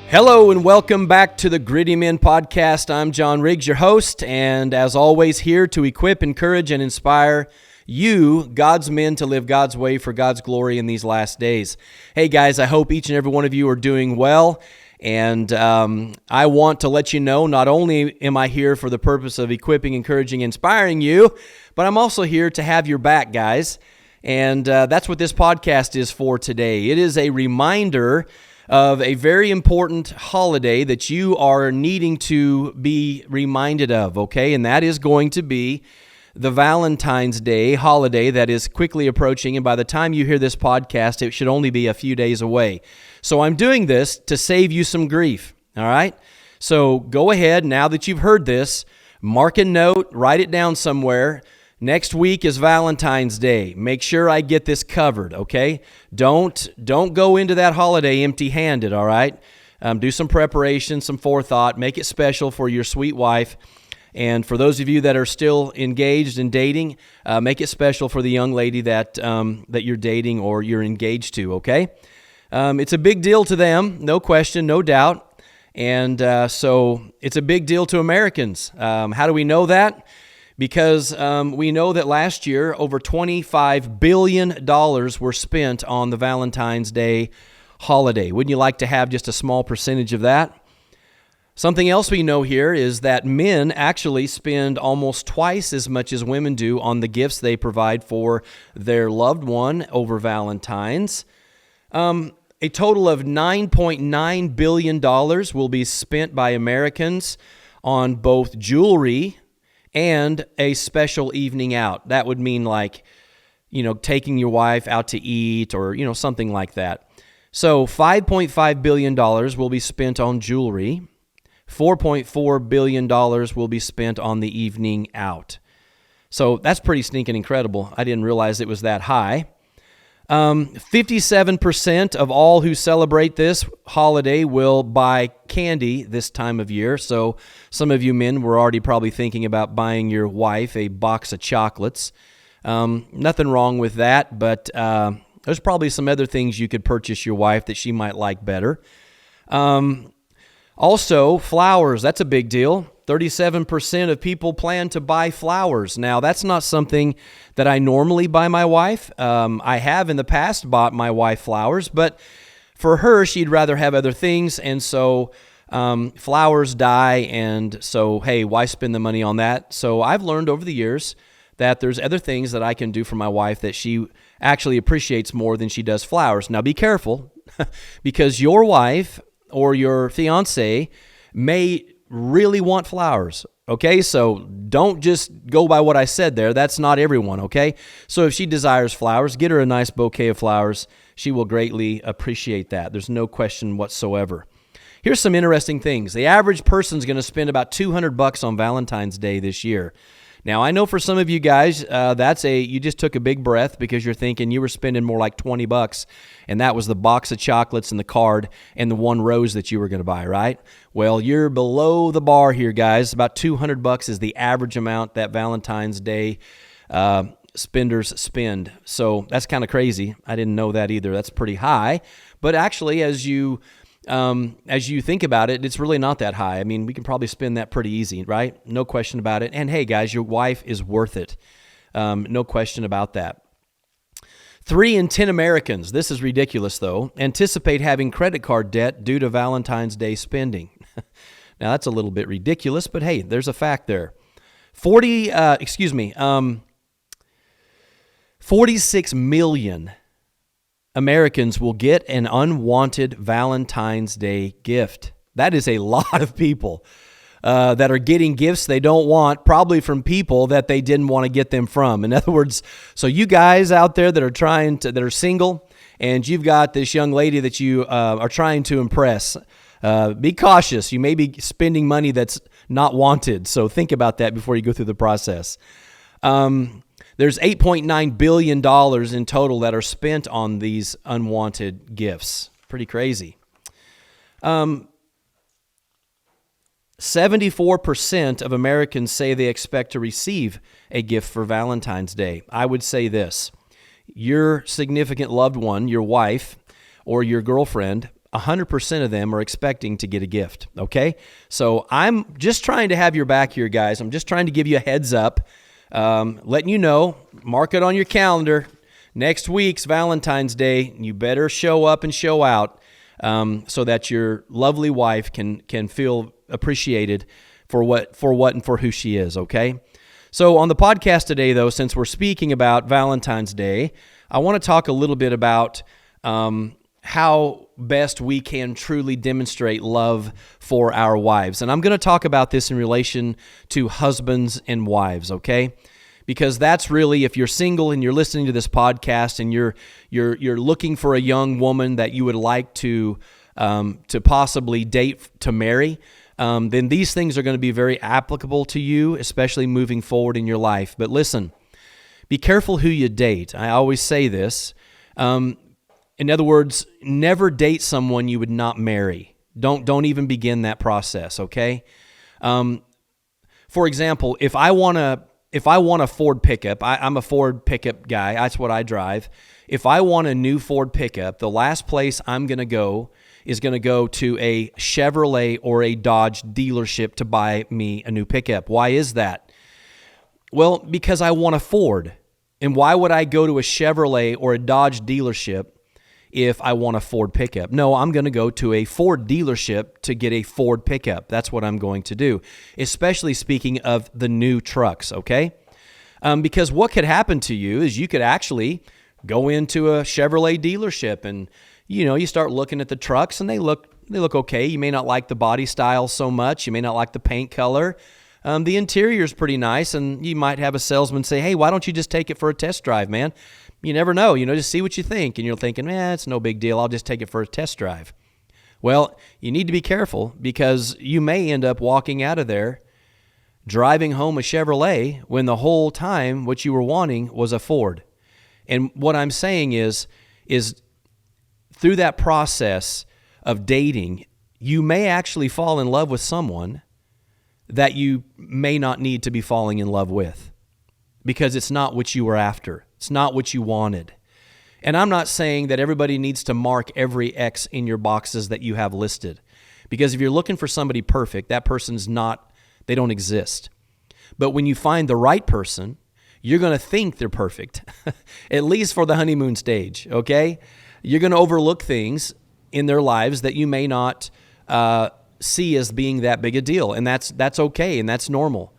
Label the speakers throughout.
Speaker 1: Hello and welcome back to the Gritty Men Podcast. I'm John Riggs, your host, and as always here to equip, encourage, and inspire you, God's men, to live God's way for God's glory in these last days. Hey guys, I hope each and every one of you are doing well, and I want to let you know not only am I here for the purpose of equipping, encouraging, inspiring you, but I'm also here to have your back, guys, and that's what this podcast is for today. It is a reminder of a very important holiday that you are needing to be reminded of, okay? And that is going to be the Valentine's Day holiday that is quickly approaching, and by the time you hear this podcast, it should only be a few days away. So I'm doing this to save you some grief, all right? So go ahead, now that you've heard this, mark a note, write it down somewhere. Next week is Valentine's Day. Make sure I get this covered, okay? Don't go into that holiday empty-handed, all right? Do some preparation, some forethought. Make it special for your sweet wife. And for those of you that are still engaged in dating, make it special for the young lady that you're dating or you're engaged to, okay? It's a big deal to them, no question, no doubt. And so it's a big deal to Americans. How do we know that? Because we know that last year, over $25 billion were spent on the Valentine's Day holiday. Wouldn't you like to have just a small percentage of that? Something else we know here is that men actually spend almost twice as much as women do on the gifts they provide for their loved one over Valentine's. A total of $9.9 billion will be spent by Americans on both jewelry and a special evening out. That would mean taking your wife out to eat or, something like that. So $5.5 billion will be spent on jewelry. $4.4 billion will be spent on the evening out. So that's pretty stinking incredible. I didn't realize it was that high. 57% of all who celebrate this holiday will buy candy this time of year. So some of you men were already probably thinking about buying your wife a box of chocolates. Nothing wrong with that, but there's probably some other things you could purchase your wife that she might like better. Also, flowers, that's a big deal. 37% of people plan to buy flowers. Now, that's not something that I normally buy my wife. I have in the past bought my wife flowers, but for her, she'd rather have other things, and so flowers die, and so, hey, why spend the money on that? So I've learned over the years that there's other things that I can do for my wife that she actually appreciates more than she does flowers. Now, be careful, because your wife or your fiance may really want flowers, okay? So don't just go by what I said there. That's not everyone, okay? So if she desires flowers, get her a nice bouquet of flowers. She will greatly appreciate that. There's no question whatsoever. Here's some interesting things. The average person's going to spend about $200 on Valentine's Day this year. Now, I know for some of you guys, you just took a big breath because you're thinking you were spending more like $20, and that was the box of chocolates and the card and the one rose that you were going to buy, right? Well, you're below the bar here, guys. About $200 is the average amount that Valentine's Day spenders spend. So that's kind of crazy. I didn't know that either. That's pretty high. But actually, as you think about it, it's really not that high. I mean, we can probably spend that pretty easy, right? No question about it. And hey, guys, your wife is worth it. No question about that. 3 in 10 Americans, this is ridiculous though, anticipate having credit card debt due to Valentine's Day spending. Now, that's a little bit ridiculous, but hey, there's a fact there. 46 million Americans will get an unwanted Valentine's Day gift. That is a lot of people that are getting gifts they don't want, probably from people that they didn't want to get them from. In other words, so you guys out there that are single, and you've got this young lady that you are trying to impress, be cautious. You may be spending money that's not wanted, so think about that before you go through the process. There's $8.9 billion in total that are spent on these unwanted gifts. Pretty crazy. 74% of Americans say they expect to receive a gift for Valentine's Day. I would say this: your significant loved one, your wife or your girlfriend, 100% of them are expecting to get a gift, okay? So I'm just trying to have your back here, guys. I'm just trying to give you a heads up, letting you know, mark it on your calendar. Next week's Valentine's Day, you better show up and show out so that your lovely wife can feel appreciated for what and for who she is, okay? So on the podcast today, though, since we're speaking about Valentine's Day, I want to talk a little bit about how best we can truly demonstrate love for our wives. And I'm going to talk about this in relation to husbands and wives, okay? Because that's really, if you're single and you're listening to this podcast and you're looking for a young woman that you would like to possibly date to marry, then these things are going to be very applicable to you, especially moving forward in your life. But listen, be careful who you date. I always say this. In other words, never date someone you would not marry. Don't even begin that process, okay? For example, if I want a Ford pickup, I'm a Ford pickup guy. That's what I drive. If I want a new Ford pickup, the last place I'm going to go is going to go to a Chevrolet or a Dodge dealership to buy me a new pickup. Why is that? Well, because I want a Ford. And why would I go to a Chevrolet or a Dodge dealership if I want a Ford pickup? No, I'm going to go to a Ford dealership to get a Ford pickup. That's what I'm going to do, especially speaking of the new trucks, okay? Because what could happen to you is you could actually go into a Chevrolet dealership and, you start looking at the trucks and they look okay. You may not like the body style so much. You may not like the paint color. The interior is pretty nice, and you might have a salesman say, hey, why don't you just take it for a test drive, man? You never know, just see what you think. And you're thinking, it's no big deal. I'll just take it for a test drive. Well, you need to be careful because you may end up walking out of there driving home a Chevrolet when the whole time what you were wanting was a Ford. And what I'm saying is through that process of dating, you may actually fall in love with someone that you may not need to be falling in love with because it's not what you were after. It's not what you wanted. And I'm not saying that everybody needs to mark every X in your boxes that you have listed, because if you're looking for somebody perfect, that person's not, they don't exist. But when you find the right person, you're going to think they're perfect, at least for the honeymoon stage, okay? You're going to overlook things in their lives that you may not see as being that big a deal, and that's okay, and that's normal.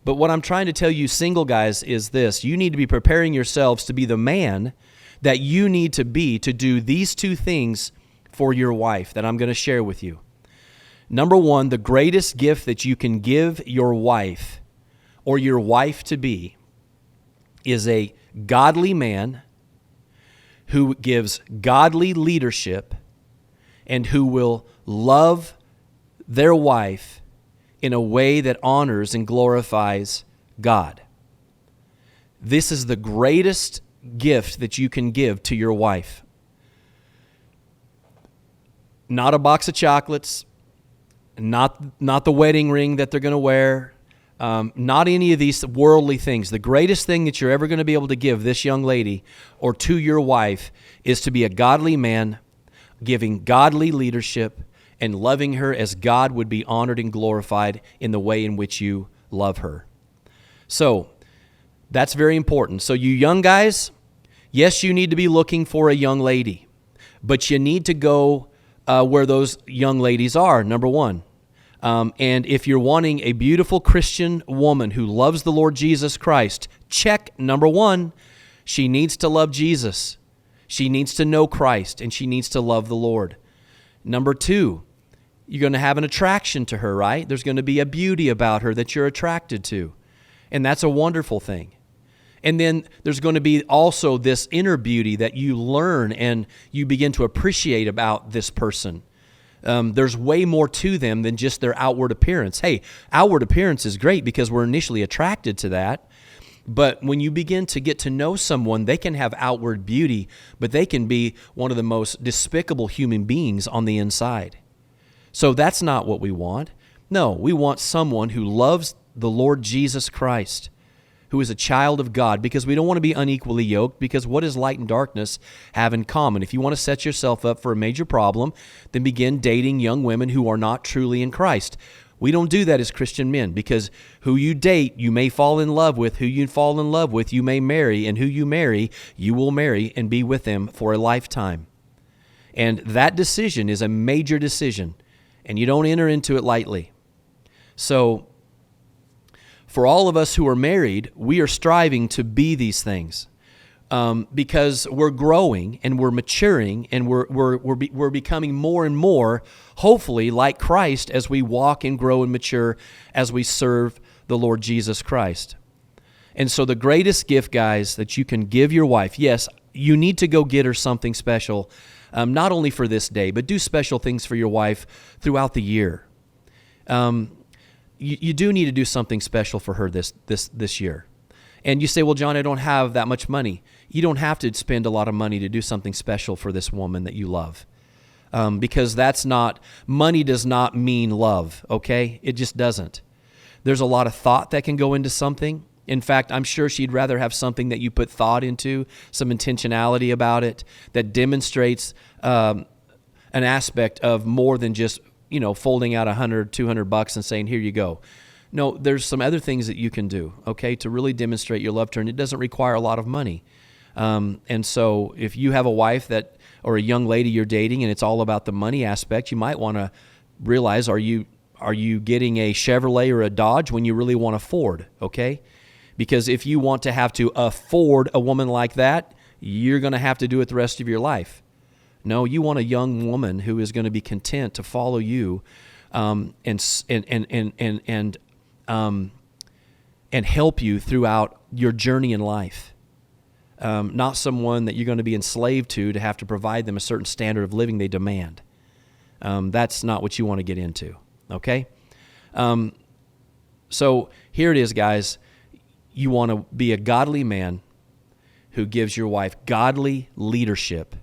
Speaker 1: But what I'm trying to tell you single guys is this: you need to be preparing yourselves to be the man that you need to be to do these two things for your wife that I'm going to share with you. Number one, the greatest gift that you can give your wife or your wife-to-be is a godly man who gives godly leadership and who will love their wife in a way that honors and glorifies God. This is the greatest gift that you can give to your wife. Not a box of chocolates, not the wedding ring that they're going to wear, not any of these worldly things. The greatest thing that you're ever going to be able to give this young lady or to your wife is to be a godly man, giving godly leadership, and loving her as God would be honored and glorified in the way in which you love her. So that's very important. So you young guys, yes, you need to be looking for a young lady, but you need to go where those young ladies are, number one. And if you're wanting a beautiful Christian woman who loves the Lord Jesus Christ, check number one. She needs to love Jesus. She needs to know Christ, and she needs to love the Lord. Number two, you're going to have an attraction to her, right? There's going to be a beauty about her that you're attracted to, and that's a wonderful thing. And then there's going to be also this inner beauty that you learn and you begin to appreciate about this person. There's way more to them than just their outward appearance. Hey, outward appearance is great because we're initially attracted to that. But when you begin to get to know someone, they can have outward beauty, but they can be one of the most despicable human beings on the inside. So that's not what we want. No, we want someone who loves the Lord Jesus Christ, who is a child of God, because we don't want to be unequally yoked, because what does light and darkness have in common? If you want to set yourself up for a major problem, then begin dating young women who are not truly in Christ. We don't do that as Christian men, because who you date, you may fall in love with. Who you fall in love with, you may marry. And who you marry, you will marry and be with them for a lifetime. And that decision is a major decision, and you don't enter into it lightly. So, for all of us who are married, we are striving to be these things because we're growing and we're maturing and we're becoming more and more, hopefully, like Christ as we walk and grow and mature as we serve the Lord Jesus Christ. And so the greatest gift, guys, that you can give your wife, yes, you need to go get her something special, not only for this day, but do special things for your wife throughout the year. You do need to do something special for her this year. And you say, well, John, I don't have that much money. You don't have to spend a lot of money to do something special for this woman that you love. Because money does not mean love, okay? It just doesn't. There's a lot of thought that can go into something. In fact, I'm sure she'd rather have something that you put thought into, some intentionality about it, that demonstrates an aspect of more than just folding out $100, $200 and saying, here you go. No, there's some other things that you can do, okay, to really demonstrate your love to her. And it doesn't require a lot of money. And so if you have a wife or a young lady you're dating and it's all about the money aspect, you might want to realize, are you getting a Chevrolet or a Dodge when you really want a Ford, okay? Because if you want to have to afford a woman like that, you're going to have to do it the rest of your life. No, you want a young woman who is going to be content to follow you, and help you throughout your journey in life. Not someone that you're going to be enslaved to have to provide them a certain standard of living they demand. That's not what you want to get into. Okay, so here it is, guys. You want to be a godly man who gives your wife godly leadership,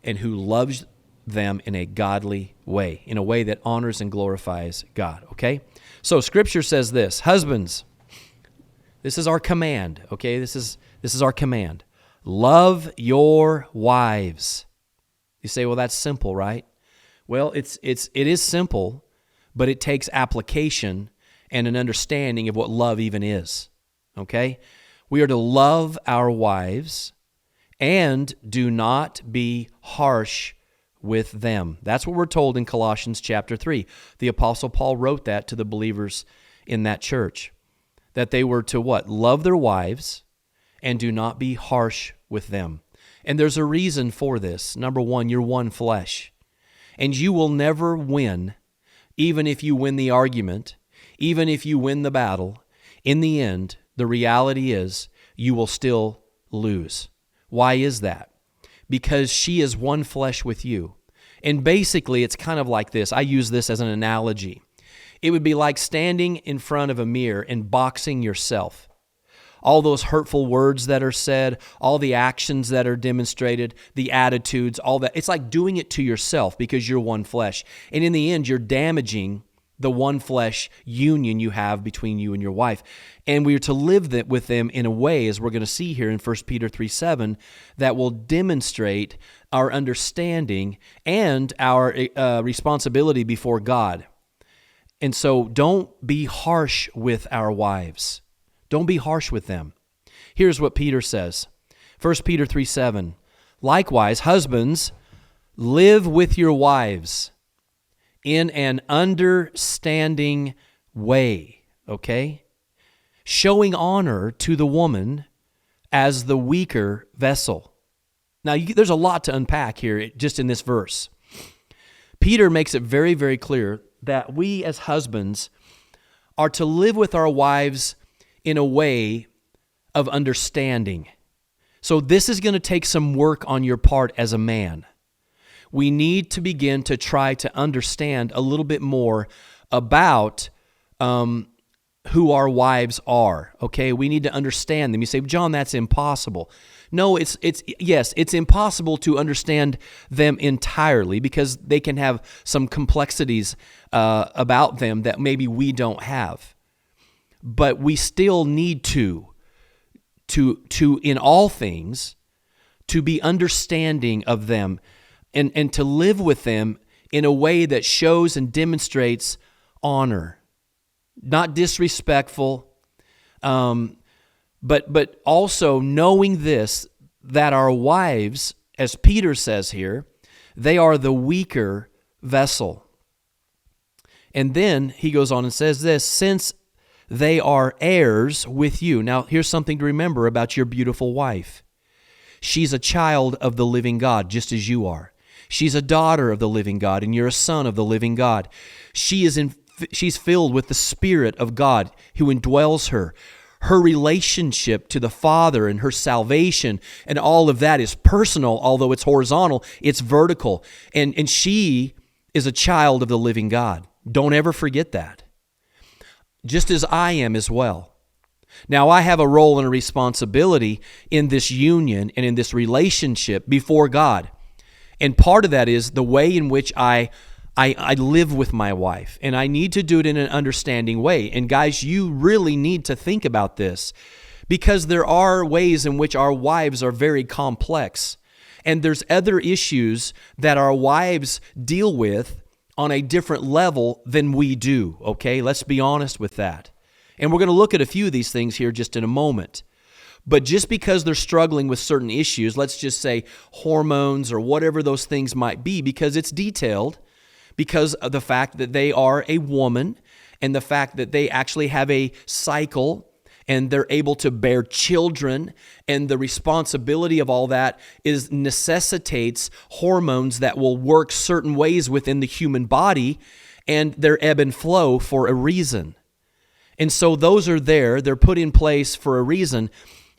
Speaker 1: and who loves them in a godly way, in a way that honors and glorifies God, okay? So Scripture says this, husbands, this is our command, okay? This is our command. Love your wives. You say, well, that's simple, right? Well, it is simple, but it takes application and an understanding of what love even is, okay? We are to love our wives and do not be harsh with them. That's what we're told in Colossians chapter 3. The Apostle Paul wrote that to the believers in that church, that they were to what? Love their wives and do not be harsh with them. And there's a reason for this. Number one, you're one flesh. And you will never win, even if you win the argument, even if you win the battle. In the end, the reality is you will still lose. Why is that? Because she is one flesh with you. And basically, it's kind of like this. I use this as an analogy. It would be like standing in front of a mirror and boxing yourself. All those hurtful words that are said, all the actions that are demonstrated, the attitudes, all that. It's like doing it to yourself because you're one flesh. And in the end, you're damaging the one flesh union you have between you and your wife. And we are to live with them in a way, as we're going to see here in 1 Peter 3:7, that will demonstrate our understanding and our responsibility before God. And so don't be harsh with our wives. Don't be harsh with them. Here's what Peter says. 1 Peter 3:7, likewise, husbands, live with your wives in an understanding way, okay? Showing honor to the woman as the weaker vessel. Now, there's a lot to unpack here just in this verse. Peter makes it very, very clear that we as husbands are to live with our wives in a way of understanding. So this is going to take some work on your part as a man. We need to begin to try to understand a little bit more about who our wives are, okay? We need to understand them. You say, John, that's impossible. No, it's impossible to understand them entirely because they can have some complexities about them that maybe we don't have. But we still need to to in all things, to be understanding of them and to live with them in a way that shows and demonstrates honor, not disrespectful, but also knowing this, that our wives, as Peter says here, they are the weaker vessel. And then he goes on and says this, since they are heirs with you. Now, here's something to remember about your beautiful wife. She's a child of the living God, just as you are. She's a daughter of the living God, and you're a son of the living God. She's filled with the Spirit of God who indwells her. Her relationship to the Father and her salvation and all of that is personal, although it's horizontal, it's vertical. And she is a child of the living God. Don't ever forget that. Just as I am as well. Now, I have a role and a responsibility in this union and in this relationship before God. And part of that is the way in which I live with my wife, and I need to do it in an understanding way. And guys, you really need to think about this, because there are ways in which our wives are very complex, and there's other issues that our wives deal with on a different level than we do, okay? Let's be honest with that. And we're going to look at a few of these things here just in a moment. But just because they're struggling with certain issues, let's just say hormones or whatever those things might be, because it's detailed, because of the fact that they are a woman and the fact that they actually have a cycle and they're able to bear children, and the responsibility of all that necessitates hormones that will work certain ways within the human body, and they're ebb and flow for a reason. And so those are there, they're put in place for a reason.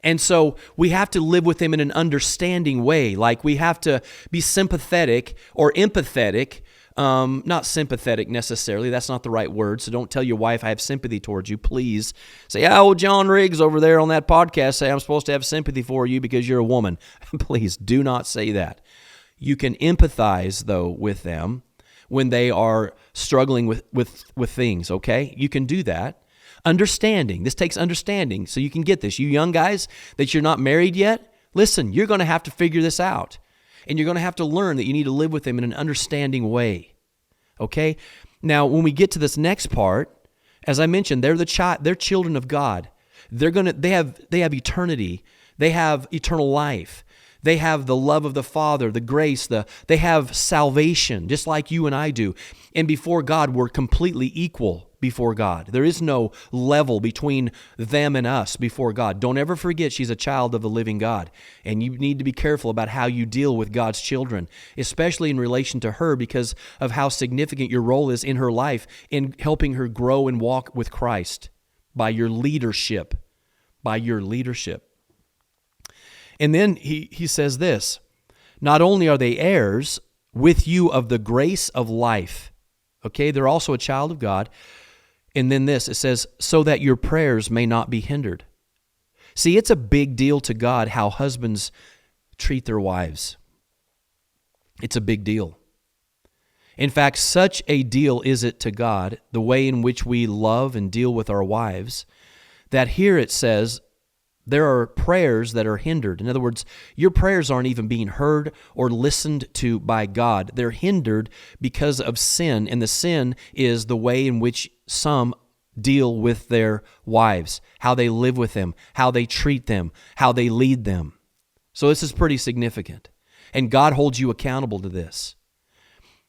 Speaker 1: And so we have to live with them in an understanding way. Like we have to be sympathetic or empathetic, not sympathetic necessarily. That's not the right word. So don't tell your wife I have sympathy towards you. Please say, oh, John Riggs over there on that podcast say I'm supposed to have sympathy for you because you're a woman. Please do not say that. You can empathize, though, with them when they are struggling with things, okay? You can do that. Understanding. This takes understanding, so you can get this. You young guys that you're not married yet, listen, you're going to have to figure this out. And you're going to have to learn that you need to live with them in an understanding way. Okay? Now, when we get to this next part, as I mentioned, they're children of God. They have eternity. They have eternal life. They have the love of the Father, the grace, they have salvation, just like you and I do. And before God, we're completely equal before God. There is no level between them and us before God. Don't ever forget she's a child of the living God. And you need to be careful about how you deal with God's children, especially in relation to her because of how significant your role is in her life in helping her grow and walk with Christ by your leadership. And then he says this, not only are they heirs with you of the grace of life, okay, they're also a child of God. And then this, it says, so that your prayers may not be hindered. See, it's a big deal to God how husbands treat their wives. It's a big deal. In fact, such a deal is it to God, the way in which we love and deal with our wives, that here it says, there are prayers that are hindered. In other words, your prayers aren't even being heard or listened to by God. They're hindered because of sin, and the sin is the way in which some deal with their wives, how they live with them, how they treat them, how they lead them. So this is pretty significant, and God holds you accountable to this.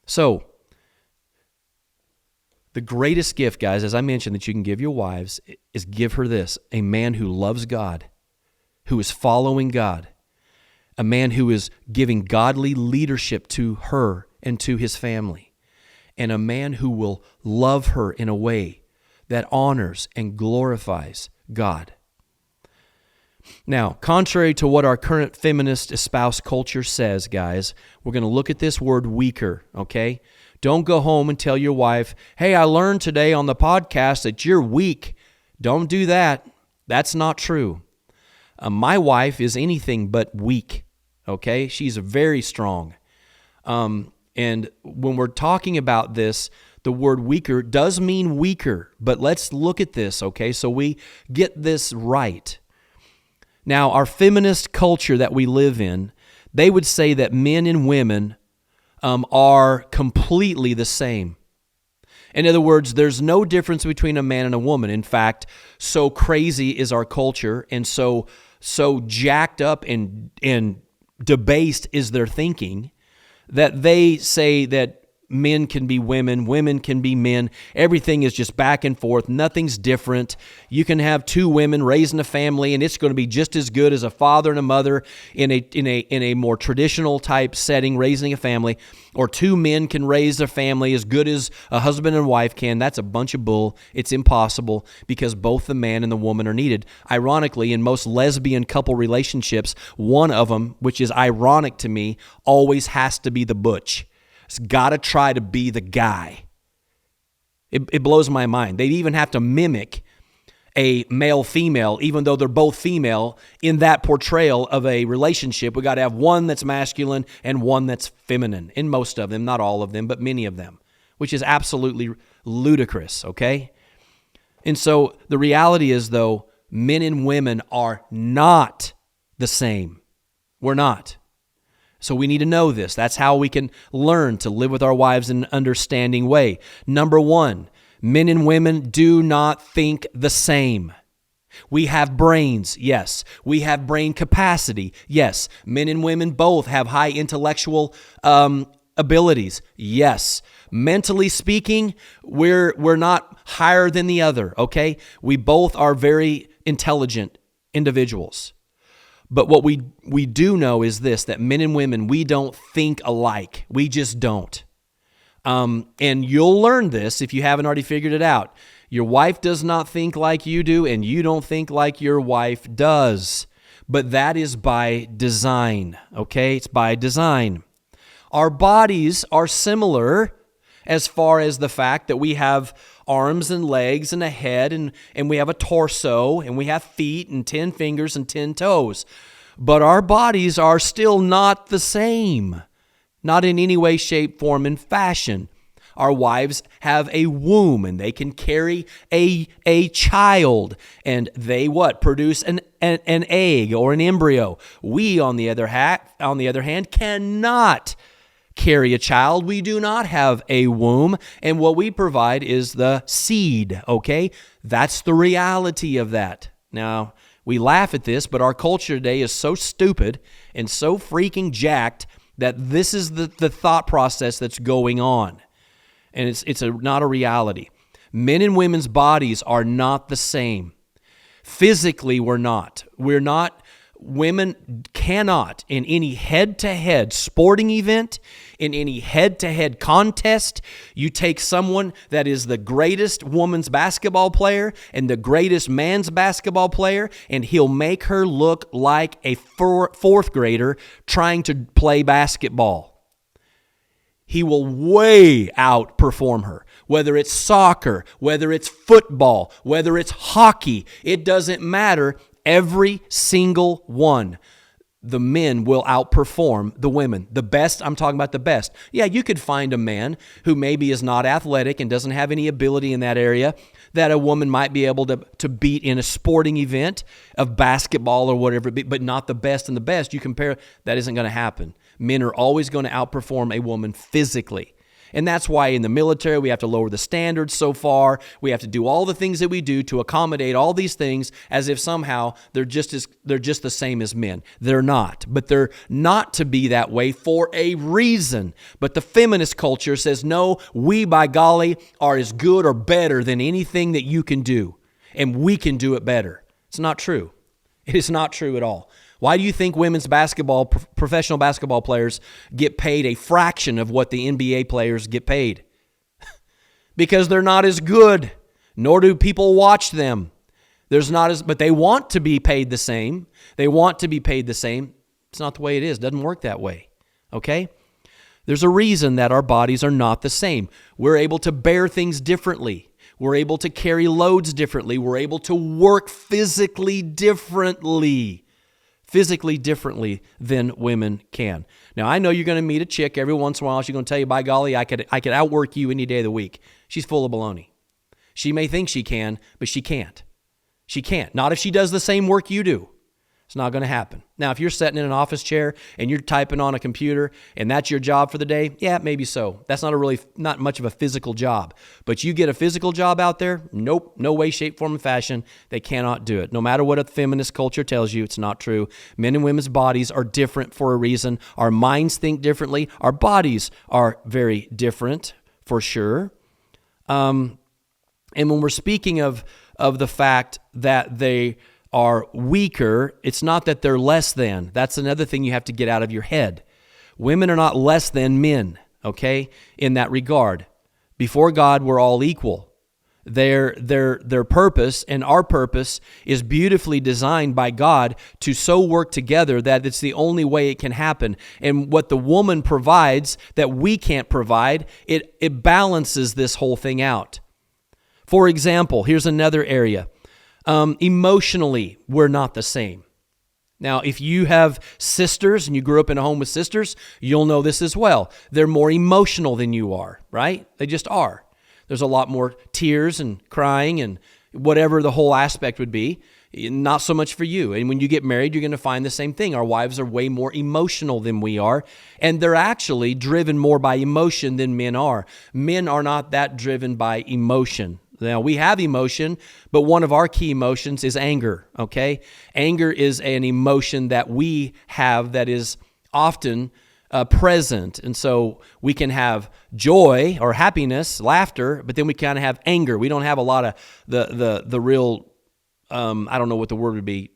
Speaker 1: So, the greatest gift, guys, as I mentioned, that you can give your wives is give her this, a man who loves God, who is following God, a man who is giving godly leadership to her and to his family, and a man who will love her in a way that honors and glorifies God. Now, contrary to what our current feminist espouse culture says, guys, we're going to look at this word weaker, okay? Don't go home and tell your wife, hey, I learned today on the podcast that you're weak. Don't do that. That's not true. My wife is anything but weak, okay? She's very strong. And when we're talking about this, the word weaker does mean weaker, but let's look at this, okay? So we get this right. Now, our feminist culture that we live in, they would say that men and women are completely the same. In other words, there's no difference between a man and a woman. In fact, so crazy is our culture, and so jacked up and debased is their thinking, that they say that men can be women, women can be men. Everything is just back and forth. Nothing's different. You can have two women raising a family, and it's going to be just as good as a father and a mother in a more traditional type setting, raising a family. Or two men can raise a family as good as a husband and wife can. That's a bunch of bull. It's impossible because both the man and the woman are needed. Ironically, in most lesbian couple relationships, one of them, which is ironic to me, always has to be the butch. It's got to try to be the guy. It blows my mind. They even have to mimic a male-female, even though they're both female, in that portrayal of a relationship. We got to have one that's masculine and one that's feminine, in most of them, not all of them, but many of them, which is absolutely ludicrous, okay? And so the reality is, though, men and women are not the same. We're not. So we need to know this. That's how we can learn to live with our wives in an understanding way. Number one, men and women do not think the same. We have brains, yes. We have brain capacity, yes. Men and women both have high intellectual abilities, yes. Mentally speaking, we're not higher than the other, okay? We both are very intelligent individuals. But what we do know is this, that men and women, we don't think alike. We just don't. And you'll learn this if you haven't already figured it out. Your wife does not think like you do, and you don't think like your wife does. But that is by design, okay? It's by design. Our bodies are similar as far as the fact that we have arms and legs and a head, and we have a torso, and we have feet and 10 fingers and 10 toes. But our bodies are still not the same, not in any way, shape, form, and fashion. Our wives have a womb, and they can carry a child, and they produce an egg or an embryo. We, on the other hand, cannot carry a child. We do not have a womb, and what we provide is the seed, okay? That's the reality of that. Now, we laugh at this, but our culture today is so stupid and so freaking jacked that this is the thought process that's going on, and it's not a reality. Men and women's bodies are not the same. Physically, we're not. Women cannot, in any head-to-head sporting event, in any head-to-head contest, you take someone that is the greatest woman's basketball player and the greatest man's basketball player, and he'll make her look like a fourth grader trying to play basketball. He will way outperform her. Whether it's soccer, whether it's football, whether it's hockey, it doesn't matter. Every single one, the men will outperform the women. The best, I'm talking about the best. Yeah, you could find a man who maybe is not athletic and doesn't have any ability in that area that a woman might be able to beat in a sporting event of basketball or whatever, but not the best and the best. You compare, that isn't going to happen. Men are always going to outperform a woman physically. And that's why in the military we have to lower the standards so far. We have to do all the things that we do to accommodate all these things as if somehow they're just the same as men. They're not. But they're not to be that way for a reason. But the feminist culture says, no, we, by golly, are as good or better than anything that you can do. And we can do it better. It's not true. It is not true at all. Why do you think women's basketball, professional basketball players get paid a fraction of what the NBA players get paid? Because they're not as good, nor do people watch them. But they want to be paid the same. They want to be paid the same. It's not the way it is. It doesn't work that way, okay? There's a reason that our bodies are not the same. We're able to bear things differently. We're able to carry loads differently. We're able to work physically differently than women can. Now, I know you're going to meet a chick every once in a while. She's going to tell you, by golly, I could outwork you any day of the week. She's full of baloney. She may think she can, but she can't. She can't. Not if she does the same work you do. It's not going to happen. Now, if you're sitting in an office chair and you're typing on a computer and that's your job for the day, yeah, maybe so. That's not much of a physical job. But you get a physical job out there, nope, no way, shape, form, and fashion. They cannot do it. No matter what a feminist culture tells you, it's not true. Men and women's bodies are different for a reason. Our minds think differently. Our bodies are very different for sure. And when we're speaking of the fact that they are weaker, it's not that they're less than. That's another thing you have to get out of your head. Women are not less than men, okay, in that regard. Before God, we're all equal. Their purpose and our purpose is beautifully designed by God to so work together that it's the only way it can happen. And what the woman provides that we can't provide, it balances this whole thing out. For example, here's another area. Emotionally, we're not the same. Now, if you have sisters and you grew up in a home with sisters, you'll know this as well. They're more emotional than you are, right? They just are. There's a lot more tears and crying and whatever the whole aspect would be. Not so much for you. And when you get married, you're going to find the same thing. Our wives are way more emotional than we are, and they're actually driven more by emotion than men are. Men are not that driven by emotion. Now, we have emotion, but one of our key emotions is anger, okay? Anger is an emotion that we have that is often present. And so we can have joy or happiness, laughter, but then we kind of have anger. We don't have a lot of the real, I don't know what the word would be,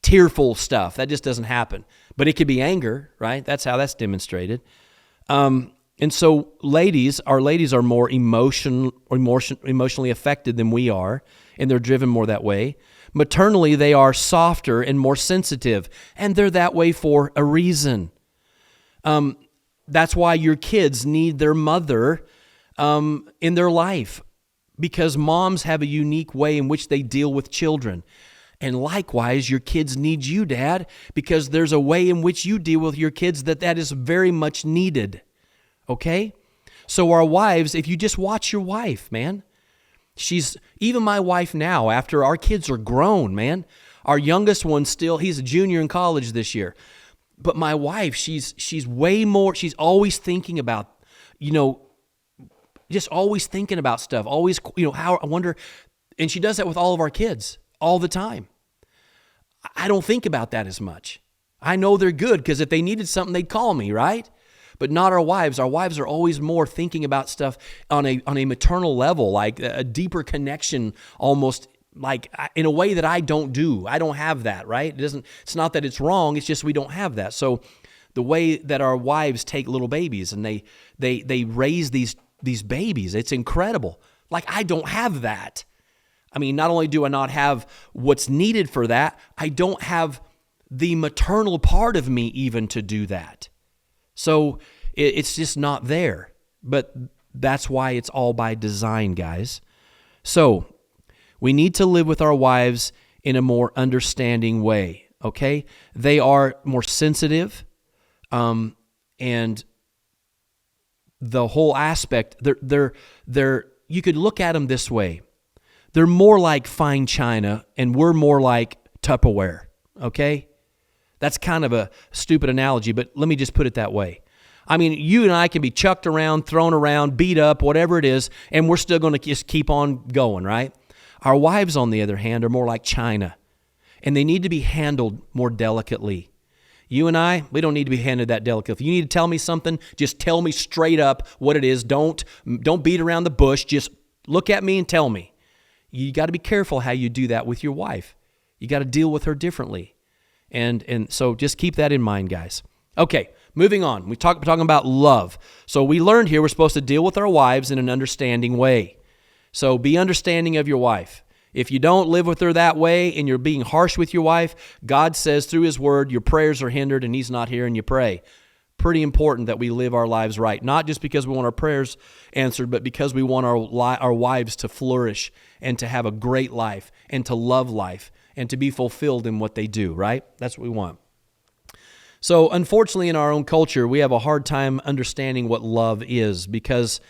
Speaker 1: tearful stuff. That just doesn't happen. But it could be anger, right? That's how that's demonstrated. And so our ladies are more emotionally affected than we are, and they're driven more that way. Maternally, they are softer and more sensitive, and they're that way for a reason. That's why your kids need their mother in their life, because moms have a unique way in which they deal with children. And likewise, your kids need you, Dad, because there's a way in which you deal with your kids that is very much needed. Okay? So our wives, if you just watch your wife, man, even my wife now, after our kids are grown, man, our youngest one he's a junior in college this year. But my wife, she's way more, she's always thinking about, just always thinking about stuff, always, how, I wonder, and she does that with all of our kids all the time. I don't think about that as much. I know they're good because if they needed something, they'd call me, right? But not our wives. Our wives are always more thinking about stuff on a maternal level, like a deeper connection, almost like in a way that I don't do. I don't have that, right? It's not that it's wrong. It's just we don't have that. So the way that our wives take little babies and they raise these babies, it's incredible. Like I don't have that. I mean, not only do I not have what's needed for that, I don't have the maternal part of me even to do that. So it's just not there. But that's why it's all by design, guys. So we need to live with our wives in a more understanding way, okay? They are more sensitive, and the whole aspect, they're you could look at them this way. They're more like fine china, and we're more like Tupperware, okay? That's kind of a stupid analogy, but let me just put it that way. I mean, you and I can be chucked around, thrown around, beat up, whatever it is, and we're still going to just keep on going, right? Our wives, on the other hand, are more like china, and they need to be handled more delicately. You and I, we don't need to be handled that delicately. If you need to tell me something, just tell me straight up what it is. Don't beat around the bush. Just look at me and tell me. You got to be careful how you do that with your wife. You got to deal with her differently. And so just keep that in mind, guys. Okay, moving on. We're talking about love. So we learned here we're supposed to deal with our wives in an understanding way. So be understanding of your wife. If you don't live with her that way and you're being harsh with your wife, God says through His Word, your prayers are hindered and He's not hearing you pray. Pretty important that we live our lives right. Not just because we want our prayers answered, but because we want our wives to flourish and to have a great life and to love life and to be fulfilled in what they do, right? That's what we want. So unfortunately, in our own culture, we have a hard time understanding what love is because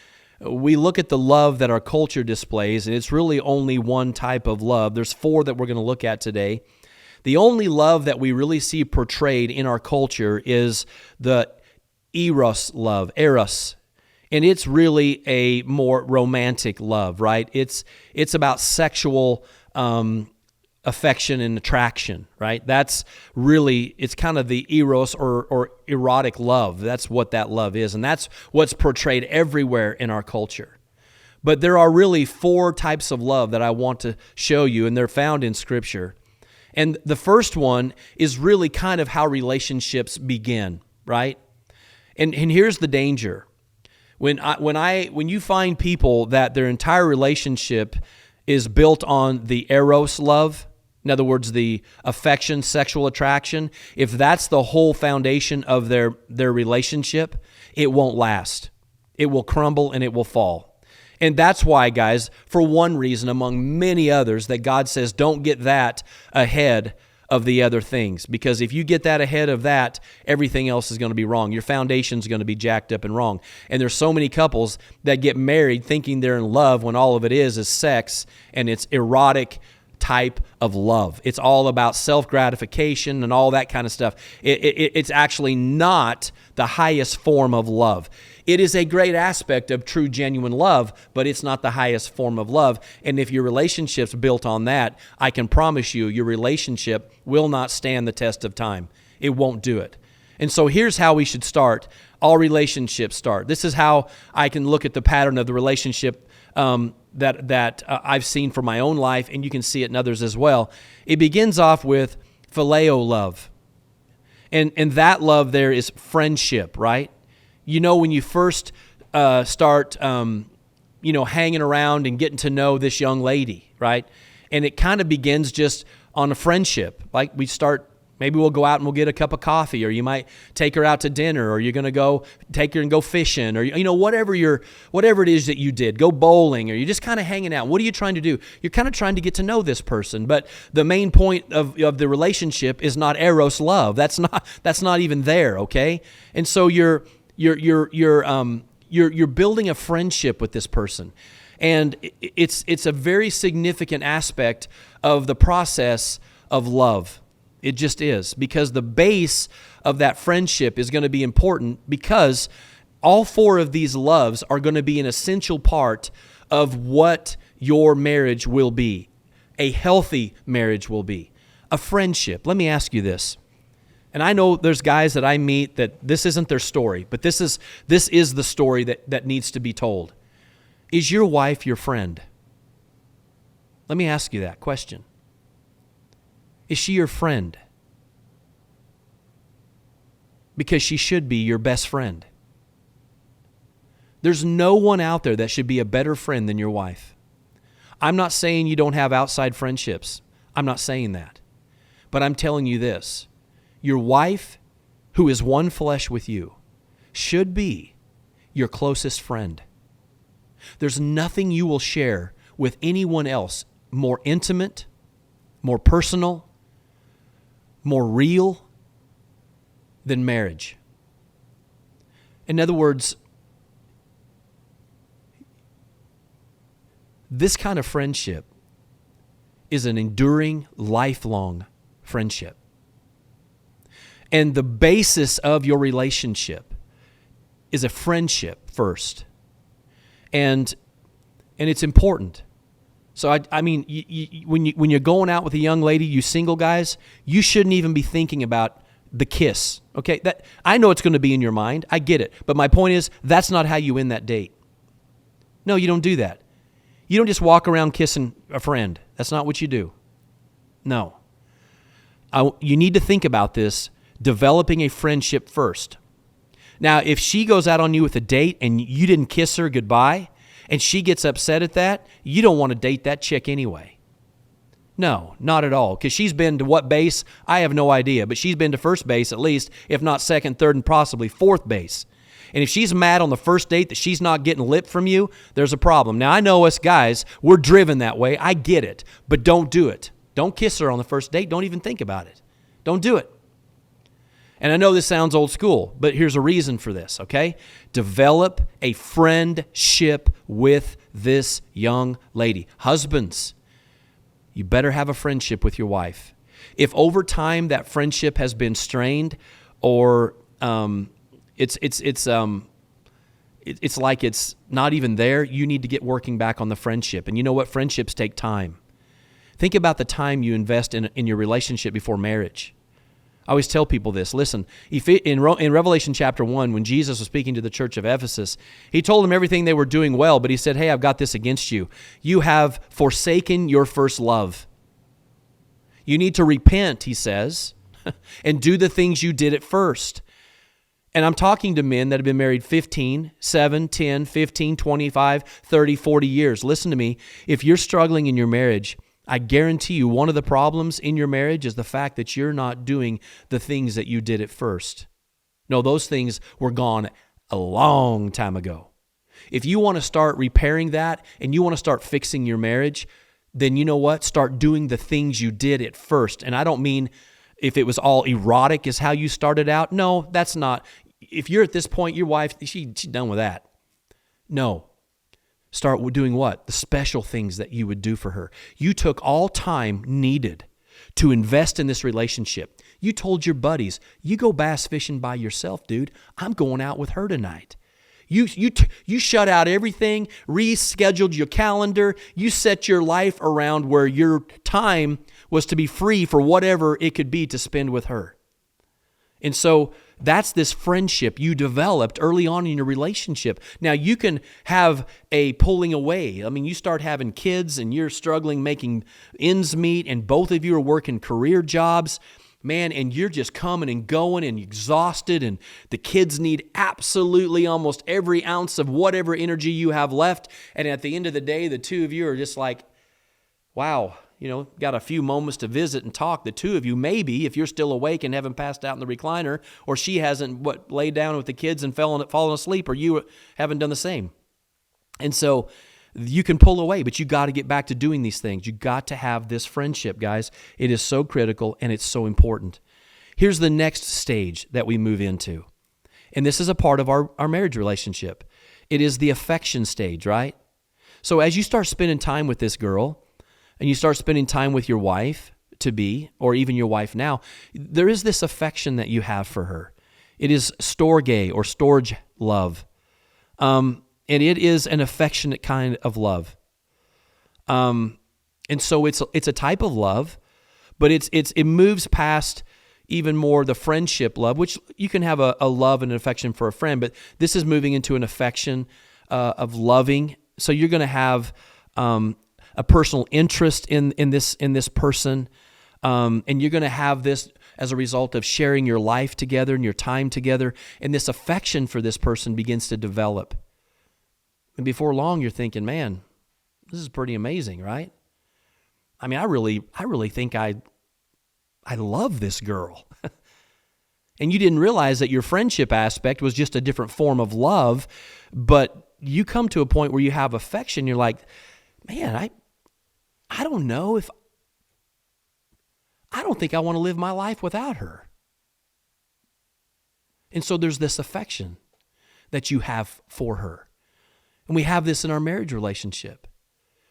Speaker 1: we look at the love that our culture displays, and it's really only one type of love. There's 4 that we're going to look at today. The only love that we really see portrayed in our culture is the eros love, eros. And it's really a more romantic love, right? It's about sexual affection and attraction, right? That's really, it's kind of the eros or erotic love. That's what that love is. And that's what's portrayed everywhere in our culture. But there are really 4 types of love that I want to show you, and they're found in Scripture. And the first one is really kind of how relationships begin, right? And here's the danger. When you find people that their entire relationship is built on the eros love, in other words, the affection, sexual attraction, if that's the whole foundation of their relationship, it won't last. It will crumble and it will fall. And that's why, guys, for one reason among many others, that God says don't get that ahead of the other things. Because if you get that ahead of that, everything else is going to be wrong. Your foundation's going to be jacked up and wrong. And there's so many couples that get married thinking they're in love when all of it is sex, and it's erotic type of love. It's all about self-gratification and all that kind of stuff. It's actually not the highest form of love. It is a great aspect of true, genuine love, but it's not the highest form of love. And if your relationship's built on that, I can promise you your relationship will not stand the test of time. It won't do it. And so here's how we should start. All relationships start. This is how I can look at the pattern of the relationship that I've seen for my own life, and you can see it in others as well. It begins off with phileo love. And that love there is friendship, right? You know, when you first start, hanging around and getting to know this young lady, right? And it kind of begins just on a friendship. Like maybe we'll go out and we'll get a cup of coffee, or you might take her out to dinner, or you're going to go take her and go fishing, or, whatever it is that you did, go bowling, or you're just kind of hanging out. What are you trying to do? You're kind of trying to get to know this person. But the main point of the relationship is not eros love. That's not even there. Okay. And so you're building a friendship with this person. And it's a very significant aspect of the process of love. It just is, because the base of that friendship is going to be important, because all 4 of these loves are going to be an essential part of what your marriage will be. A healthy marriage will be. A friendship. Let me ask you this. And I know there's guys that I meet that this isn't their story, but this is the story that needs to be told. Is your wife your friend? Let me ask you that question. Is she your friend? Because she should be your best friend. There's no one out there that should be a better friend than your wife. I'm not saying you don't have outside friendships. I'm not saying that. But I'm telling you this. Your wife, who is one flesh with you, should be your closest friend. There's nothing you will share with anyone else more intimate, more personal, more real than marriage. In other words, this kind of friendship is an enduring, lifelong friendship. And the basis of your relationship is a friendship first. And it's important. So when you're going out with a young lady, you single guys, you shouldn't even be thinking about the kiss. Okay, that I know it's going to be in your mind. I get it. But my point is, that's not how you end that date. No, you don't do that. You don't just walk around kissing a friend. That's not what you do. No. You need to think about this, developing a friendship first. Now, if she goes out on you with a date and you didn't kiss her goodbye, and she gets upset at that, you don't want to date that chick anyway. No, not at all. Because she's been to what base? I have no idea. But she's been to first base at least, if not second, third, and possibly fourth base. And if she's mad on the first date that she's not getting lip from you, there's a problem. Now, I know us guys, we're driven that way. I get it. But don't do it. Don't kiss her on the first date. Don't even think about it. Don't do it. And I know this sounds old school, but here's a reason for this, okay? Develop a friendship with this young lady. Husbands, you better have a friendship with your wife. If over time that friendship has been strained, or it's like it's not even there, you need to get working back on the friendship. And you know what? Friendships take time. Think about the time you invest in your relationship before marriage. I always tell people this. Listen, in Revelation chapter 1, when Jesus was speaking to the church of Ephesus, he told them everything they were doing well, but he said, hey, I've got this against you. You have forsaken your first love. You need to repent, he says, and do the things you did at first. And I'm talking to men that have been married 15, 7, 10, 15, 25, 30, 40 years. Listen to me. If you're struggling in your marriage, I guarantee you one of the problems in your marriage is the fact that you're not doing the things that you did at first. No, those things were gone a long time ago. If you want to start repairing that and you want to start fixing your marriage, then you know what? Start doing the things you did at first. And I don't mean if it was all erotic is how you started out. No, that's not. If you're at this point, your wife, she's done with that. No. Start doing what? The special things that you would do for her. You took all time needed to invest in this relationship. You told your buddies, you go bass fishing by yourself, dude. I'm going out with her tonight. You shut out everything, rescheduled your calendar. You set your life around where your time was to be free for whatever it could be to spend with her. And so that's this friendship you developed early on in your relationship. Now, you can have a pulling away. I mean, you start having kids and you're struggling making ends meet and both of you are working career jobs, man, and you're just coming and going and exhausted, and the kids need absolutely almost every ounce of whatever energy you have left. And at the end of the day, the two of you are just like, wow, got a few moments to visit and talk. The two of you, maybe, if you're still awake and haven't passed out in the recliner, or she hasn't laid down with the kids and fallen asleep, or you haven't done the same. And so you can pull away, but you got to get back to doing these things. You got to have this friendship, guys. It is so critical and it's so important. Here's the next stage that we move into. And this is a part of our marriage relationship. It is the affection stage, right? So as you start spending time with this girl, and you start spending time with your wife to be, or even your wife now, there is this affection that you have for her. It is storge or storge love. And it is an affectionate kind of love. And so it's a type of love, but it moves past even more the friendship love, which you can have a love and an affection for a friend, but this is moving into an affection of loving. So you're going to have a personal interest in this person, and you're going to have this as a result of sharing your life together and your time together, and this affection for this person begins to develop. And before long, you're thinking, man, this is pretty amazing, right? I mean, I really think I love this girl. And you didn't realize that your friendship aspect was just a different form of love, but you come to a point where you have affection. You're like, man, I don't know if, I don't think I want to live my life without her. And so there's this affection that you have for her. And we have this in our marriage relationship.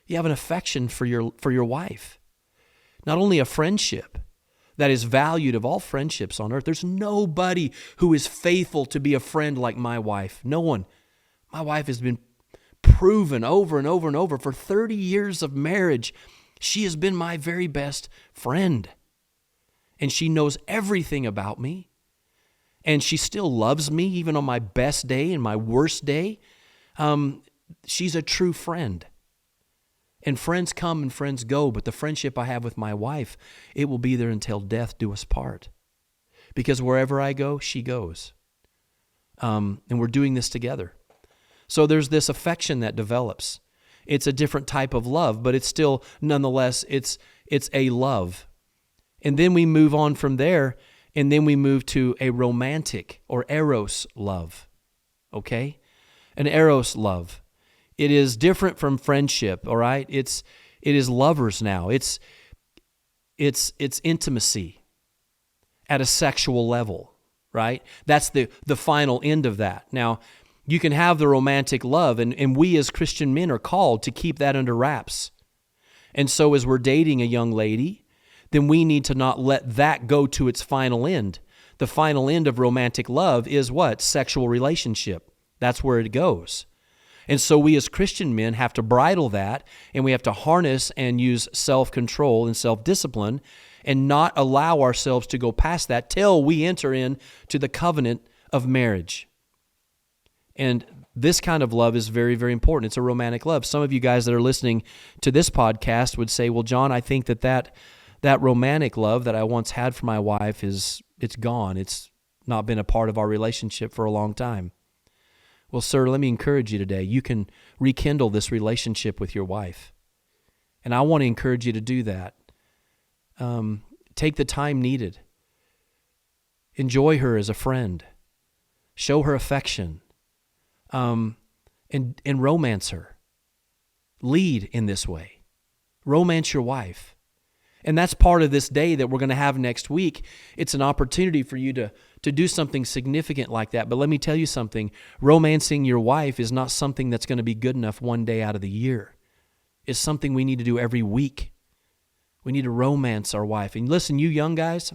Speaker 1: You have an affection for your wife. Not only a friendship that is valued of all friendships on earth. There's nobody who is faithful to be a friend like my wife. No one. My wife has been proven over and over and over for 30 years of marriage. She has been my very best friend. And she knows everything about me. And she still loves me even on my best day and my worst day. She's a true friend. And friends come and friends go, but the friendship I have with my wife, it will be there until death do us part. Because wherever I go, she goes. And we're doing this together. So there's this affection that develops. It's a different type of love, but it's still, nonetheless, it's a love. And then we move on from there, and then we move to a romantic or eros love. Okay? An eros love. It is different from friendship, all right? It is lovers now. It's intimacy at a sexual level, right? That's the final end of that. Now, you can have the romantic love, and we as Christian men are called to keep that under wraps. And so as we're dating a young lady, then we need to not let that go to its final end. The final end of romantic love is what? Sexual relationship. That's where it goes. And so we as Christian men have to bridle that, and we have to harness and use self-control and self-discipline and not allow ourselves to go past that till we enter into the covenant of marriage. And this kind of love is very, very important. It's a romantic love. Some of you guys that are listening to this podcast would say, well, John, I think that romantic love that I once had for my wife it's gone. It's not been a part of our relationship for a long time. Well, sir, let me encourage you today. You can rekindle this relationship with your wife. And I want to encourage you to do that. Take the time needed. Enjoy her as a friend. Show her affection. And romance her. Lead in this way. Romance your wife. And that's part of this day that we're going to have next week. It's an opportunity for you to do something significant like that. But let me tell you something. Romancing your wife is not something that's going to be good enough one day out of the year. It's something we need to do every week. We need to romance our wife. And listen, you young guys,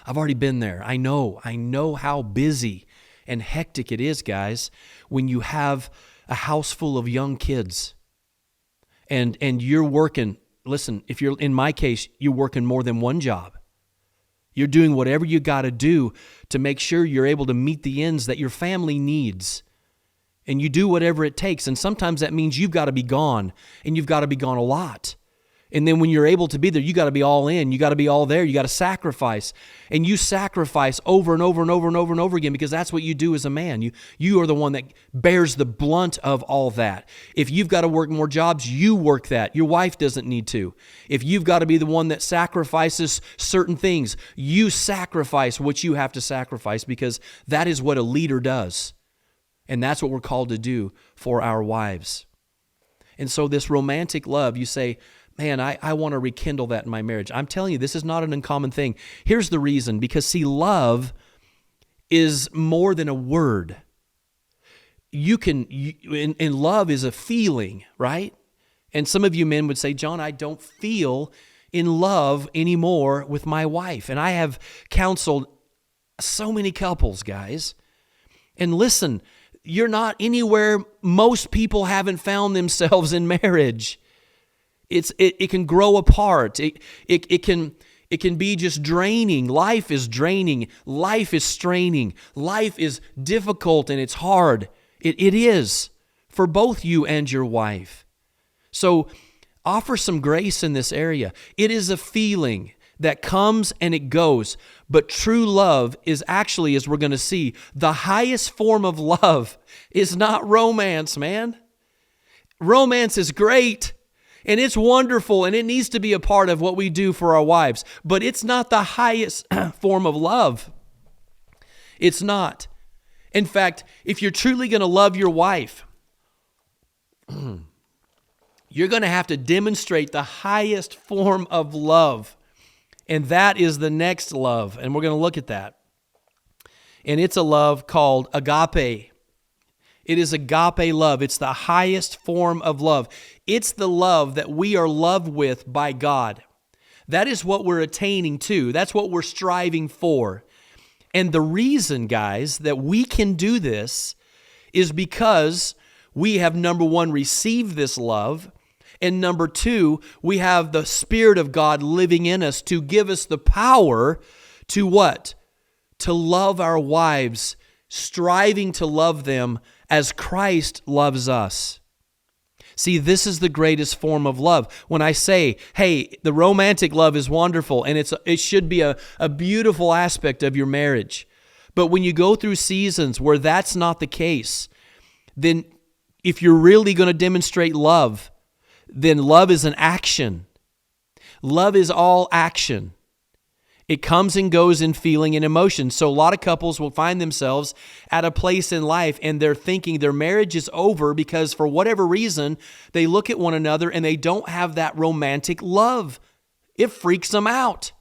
Speaker 1: I've already been there. I know how busy and hectic it is, guys, when you have a house full of young kids and you're working. Listen, if you're, in my case, you're working more than one job. You're doing whatever you got to do to make sure you're able to meet the ends that your family needs. And you do whatever it takes. And sometimes that means you've got to be gone, and you've got to be gone a lot. And then when you're able to be there, you got to be all in. You got to be all there. You got to sacrifice. And you sacrifice over and over and over and over and over again because that's what you do as a man. You are the one that bears the blunt of all that. If you've got to work more jobs, you work that. Your wife doesn't need to. If you've got to be the one that sacrifices certain things, you sacrifice what you have to sacrifice because that is what a leader does. And that's what we're called to do for our wives. And so this romantic love, you say, man, I want to rekindle that in my marriage. I'm telling you, this is not an uncommon thing. Here's the reason. Because, see, love is more than a word. And love is a feeling, right? And some of you men would say, John, I don't feel in love anymore with my wife. And I have counseled so many couples, guys. And listen, you're not anywhere most people haven't found themselves in marriage. It can grow apart. It can be just draining. Life is draining. Life is straining. Life is difficult and it's hard. It is for both you and your wife. So offer some grace in this area. It is a feeling that comes and it goes. But true love is actually, as we're going to see, the highest form of love is not romance, man. Romance is great. And it's wonderful, and it needs to be a part of what we do for our wives. But it's not the highest form of love. It's not. In fact, if you're truly going to love your wife, you're going to have to demonstrate the highest form of love. And that is the next love. And we're going to look at that. And it's a love called agape. It is agape love. It's the highest form of love. It's the love that we are loved with by God. That is what we're attaining to. That's what we're striving for. And the reason, guys, that we can do this is because we have, number one, received this love, and number two, we have the Spirit of God living in us to give us the power to what? To love our wives, striving to love them as Christ loves us. See, this is the greatest form of love. When I say, hey, the romantic love is wonderful, and it should be a beautiful aspect of your marriage. But when you go through seasons where that's not the case, then if you're really going to demonstrate love, then love is an action. Love is all action. It comes and goes in feeling and emotion. So a lot of couples will find themselves at a place in life and they're thinking their marriage is over because for whatever reason, they look at one another and they don't have that romantic love. It freaks them out.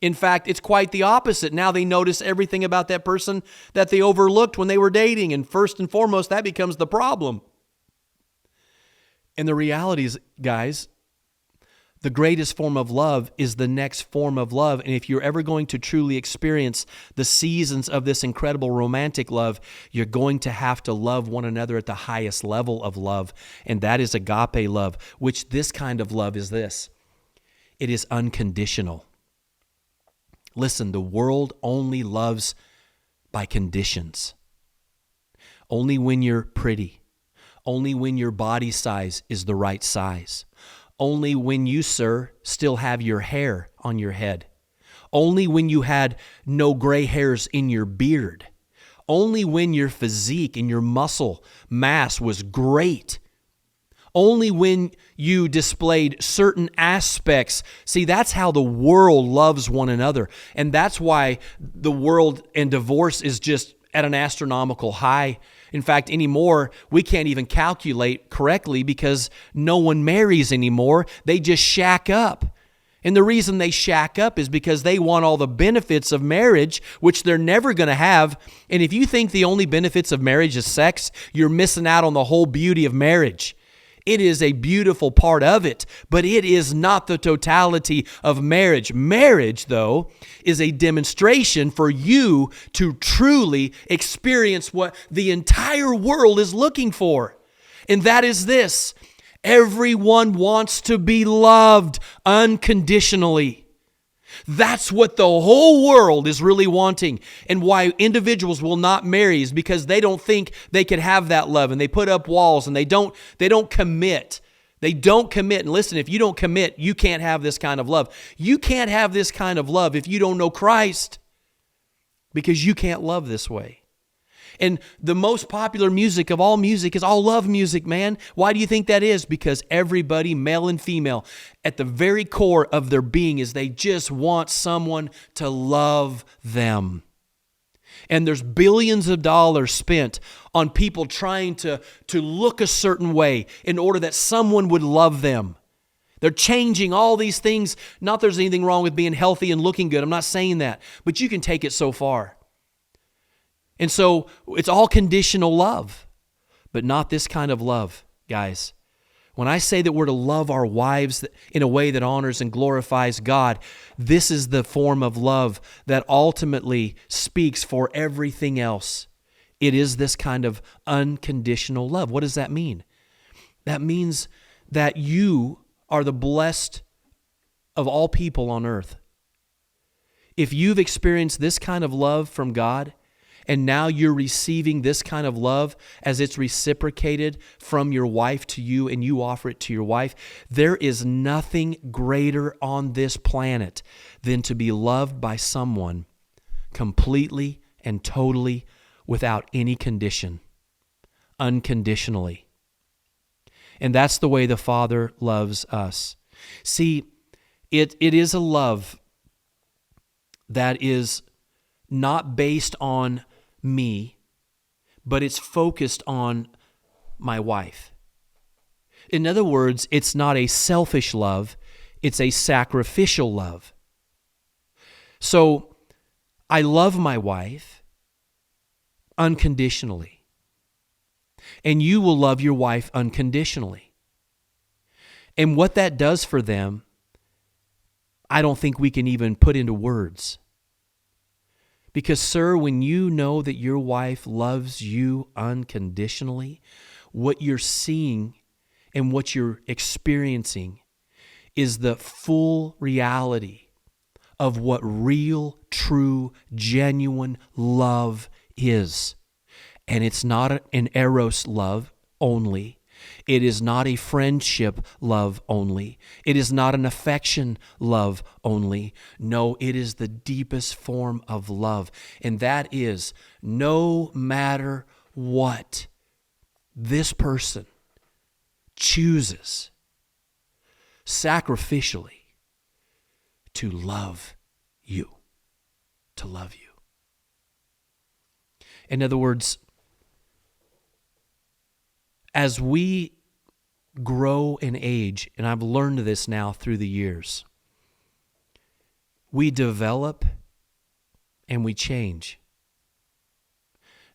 Speaker 1: In fact, it's quite the opposite. Now they notice everything about that person that they overlooked when they were dating. And first and foremost, that becomes the problem. And the reality is, guys, The greatest form of love is the next form of love. And if you're ever going to truly experience the seasons of this incredible romantic love, you're going to have to love one another at the highest level of love. And that is agape love, which this kind of love is this. It is unconditional. Listen, the world only loves by conditions. Only when you're pretty. Only when your body size is the right size. Only when you, sir, still have your hair on your head. Only when you had no gray hairs in your beard. Only when your physique and your muscle mass was great. Only when you displayed certain aspects. See, that's how the world loves one another. And that's why the world and divorce is just at an astronomical high. In fact, anymore, we can't even calculate correctly because no one marries anymore. They just shack up. And the reason they shack up is because they want all the benefits of marriage, which they're never going to have. And if you think the only benefits of marriage is sex, you're missing out on the whole beauty of marriage. It is a beautiful part of it, but it is not the totality of marriage. Marriage, though, is a demonstration for you to truly experience what the entire world is looking for. And that is this: everyone wants to be loved unconditionally. That's what the whole world is really wanting. And why individuals will not marry is because they don't think they can have that love, and they put up walls, and they don't commit. They don't commit. And listen, if you don't commit, you can't have this kind of love. You can't have this kind of love if you don't know Christ, because you can't love this way. And the most popular music of all music is all love music, man. Why do you think that is? Because everybody, male and female, at the very core of their being is they just want someone to love them. And there's billions of dollars spent on people trying to look a certain way in order that someone would love them. They're changing all these things. Not there's anything wrong with being healthy and looking good. I'm not saying that. But you can take it so far. And so it's all conditional love, but not this kind of love, guys. When I say that we're to love our wives in a way that honors and glorifies God, this is the form of love that ultimately speaks for everything else. It is this kind of unconditional love. What does that mean? That means that you are the blessed of all people on earth. If you've experienced this kind of love from God, and now you're receiving this kind of love as it's reciprocated from your wife to you, and you offer it to your wife, there is nothing greater on this planet than to be loved by someone completely and totally without any condition, unconditionally. And that's the way the Father loves us. See, it is a love that is not based on me, but it's focused on my wife. In other words, it's not a selfish love, it's a sacrificial love. So I love my wife unconditionally, and you will love your wife unconditionally. And what that does for them, I don't think we can even put into words. Because, sir, when you know that your wife loves you unconditionally, what you're seeing and what you're experiencing is the full reality of what real, true, genuine love is. And it's not an eros love only. It is not a friendship love only. It is not an affection love only. No, it is the deepest form of love. And that is, no matter what, this person chooses sacrificially to love you. To love you. In other words, as we grow in age, and I've learned this now through the years, we develop and we change.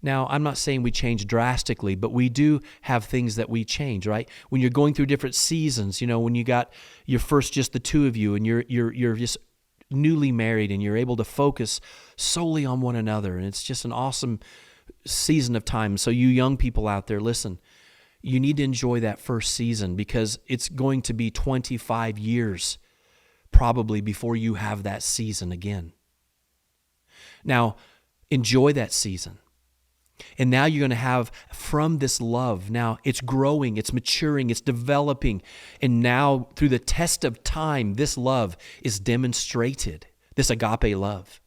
Speaker 1: Now, I'm not saying we change drastically, but we do have things that we change, right? When you're going through different seasons, when you got your first just the two of you and you're just newly married and you're able to focus solely on one another, and it's just an awesome season of time. So you young people out there, listen, you need to enjoy that first season because it's going to be 25 years probably before you have that season again. Now, enjoy that season. And now you're going to have from this love, now it's growing, it's maturing, it's developing. And now through the test of time, this love is demonstrated, this agape love.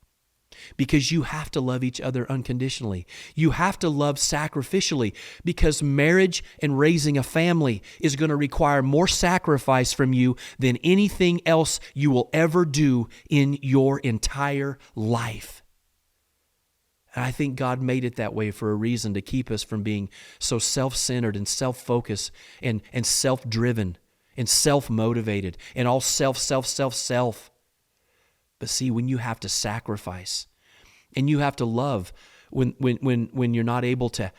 Speaker 1: Because you have to love each other unconditionally. You have to love sacrificially because marriage and raising a family is going to require more sacrifice from you than anything else you will ever do in your entire life. And I think God made it that way for a reason, to keep us from being so self-centered and self-focused and self-driven and self-motivated and all self. But see, when you have to sacrifice and you have to love when you're not able to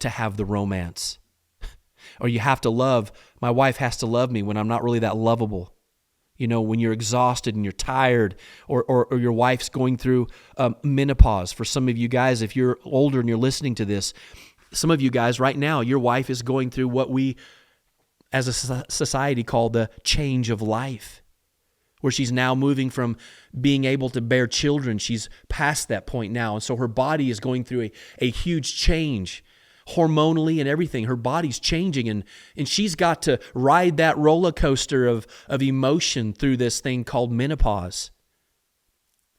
Speaker 1: have the romance, or you have to love, my wife has to love me when I'm not really that lovable. When you're exhausted and you're tired, or your wife's going through menopause. For some of you guys, if you're older and you're listening to this, some of you guys right now, your wife is going through what we as a society call the change of life, where she's now moving from being able to bear children. She's past that point now. And so her body is going through a huge change, hormonally and everything. Her body's changing, and she's got to ride that roller coaster of emotion through this thing called menopause.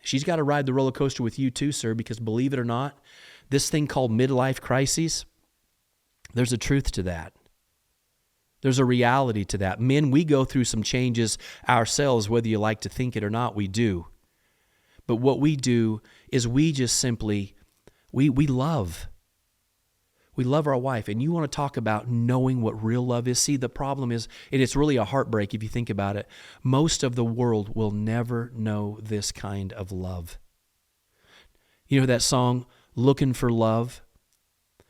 Speaker 1: She's got to ride the roller coaster with you too, sir, because believe it or not, this thing called midlife crises, there's a truth to that. There's a reality to that. Men, we go through some changes ourselves, whether you like to think it or not, we do. But what we do is we just simply, we love. We love our wife. And you want to talk about knowing what real love is? See, the problem is, and it's really a heartbreak if you think about it, most of the world will never know this kind of love. You know that song, Looking for Love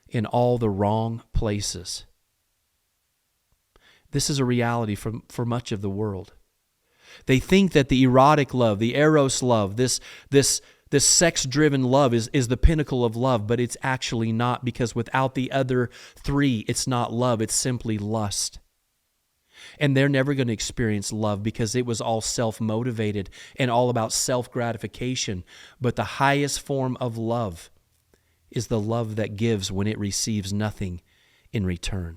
Speaker 1: in All the Wrong Places? This is a reality for much of the world. They think that the erotic love, the eros love, this sex-driven love is the pinnacle of love, but it's actually not, because without the other three, it's not love, it's simply lust. And they're never going to experience love because it was all self-motivated and all about self-gratification. But the highest form of love is the love that gives when it receives nothing in return.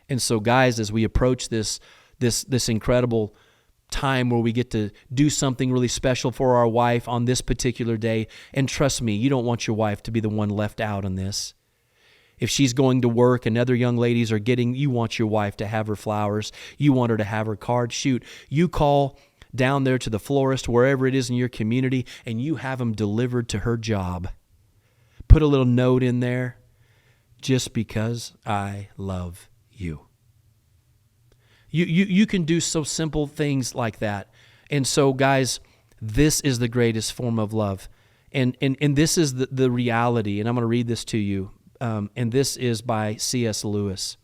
Speaker 1: And so, guys, as we approach this incredible time where we get to do something really special for our wife on this particular day, and trust me, you don't want your wife to be the one left out on this. If she's going to work and other young ladies are you want your wife to have her flowers, you want her to have her card, shoot, you call down there to the florist, wherever it is in your community, and you have them delivered to her job. Put a little note in there, just because I love you. You can do so simple things like that. And so, guys, this is the greatest form of love. And this is the reality. And I'm going to read this to you. And this is by C.S. Lewis.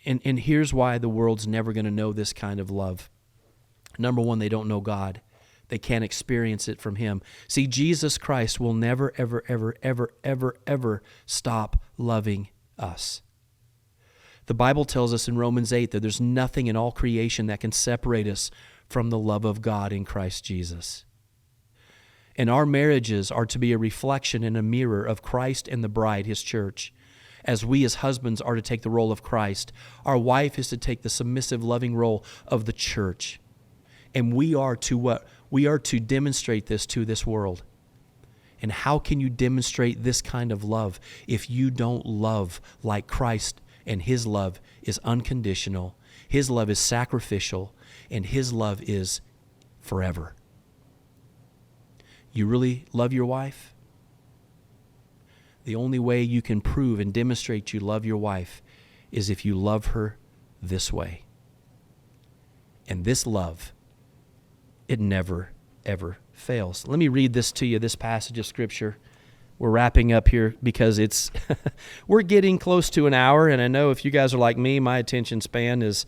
Speaker 1: And here's why the world's never going to know this kind of love. Number one, they don't know God. They can't experience it from Him. See, Jesus Christ will never, ever, ever, ever, ever, ever stop loving us. The Bible tells us in Romans 8 that there's nothing in all creation that can separate us from the love of God in Christ Jesus. And our marriages are to be a reflection and a mirror of Christ and the bride, His church. As we as husbands are to take the role of Christ, our wife is to take the submissive, loving role of the church. And we are to what? We are to demonstrate this to this world. And how can you demonstrate this kind of love if you don't love like Christ? And His love is unconditional. His love is sacrificial. And His love is forever. You really love your wife? The only way you can prove and demonstrate you love your wife is if you love her this way. And this love, it never, ever fails. Let me read this to you, this passage of Scripture. we're wrapping up here because it's we're getting close to an hour, and I know if you guys are like me, my attention span is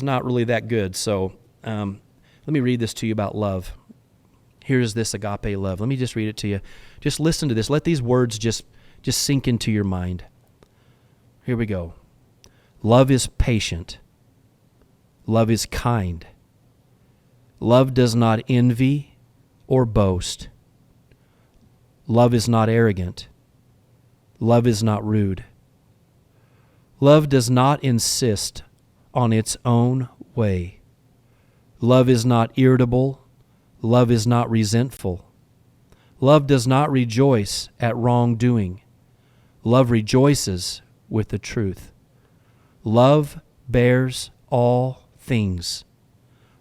Speaker 1: not really that good. So let me read this to you about love. Here's this agape love. Let me just read it to you. Just listen to this. Let these words just sink into your mind. Here we go. Love is patient. Love is kind. Love does not envy or boast. Love is not arrogant. Love is not rude. Love does not insist on its own way. Love is not irritable. Love is not resentful. Love does not rejoice at wrongdoing. Love rejoices with the truth. Love bears all things.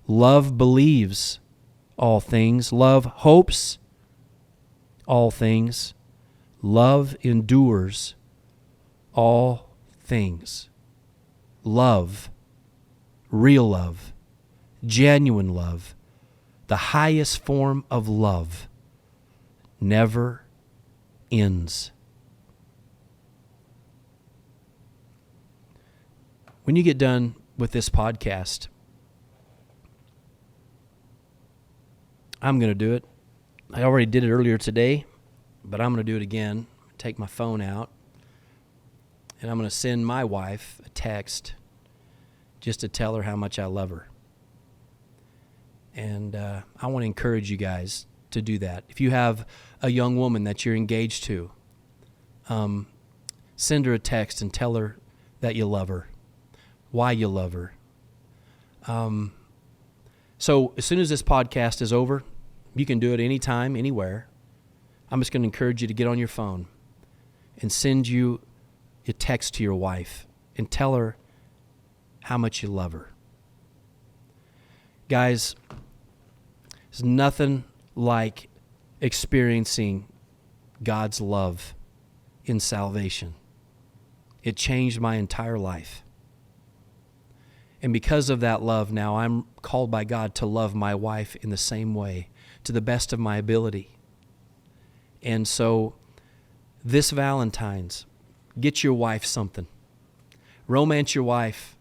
Speaker 1: Love believes all things. Love hopes all things. Love endures all things. Love, real love, genuine love, the highest form of love, never ends. When you get done with this podcast, I'm going to do it. I already did it earlier today, but I'm going to do it again. Take my phone out, and I'm going to send my wife a text just to tell her how much I love her. And I want to encourage you guys to do that. If you have a young woman that you're engaged to, send her a text and tell her that you love her, why you love her. So as soon as this podcast is over, you can do it anytime, anywhere. I'm just going to encourage you to get on your phone and send you a text to your wife and tell her how much you love her. Guys, there's nothing like experiencing God's love in salvation. It changed my entire life. And because of that love now, I'm called by God to love my wife in the same way, to the best of my ability. And so this Valentine's, get your wife something. Romance your wife.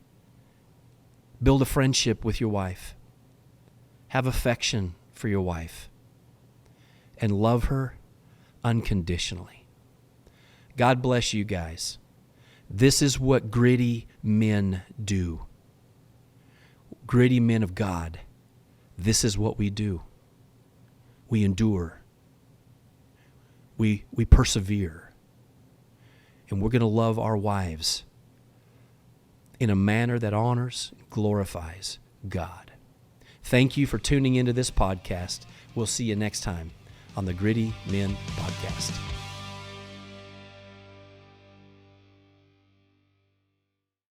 Speaker 1: Build a friendship with your wife. Have affection for your wife. And love her unconditionally. God bless you guys. This is what gritty men do. Gritty men of God, this is what we do. We endure. We persevere. And we're going to love our wives in a manner that honors and glorifies God. Thank you for tuning into this podcast. We'll see you next time on the Gritty Men Podcast.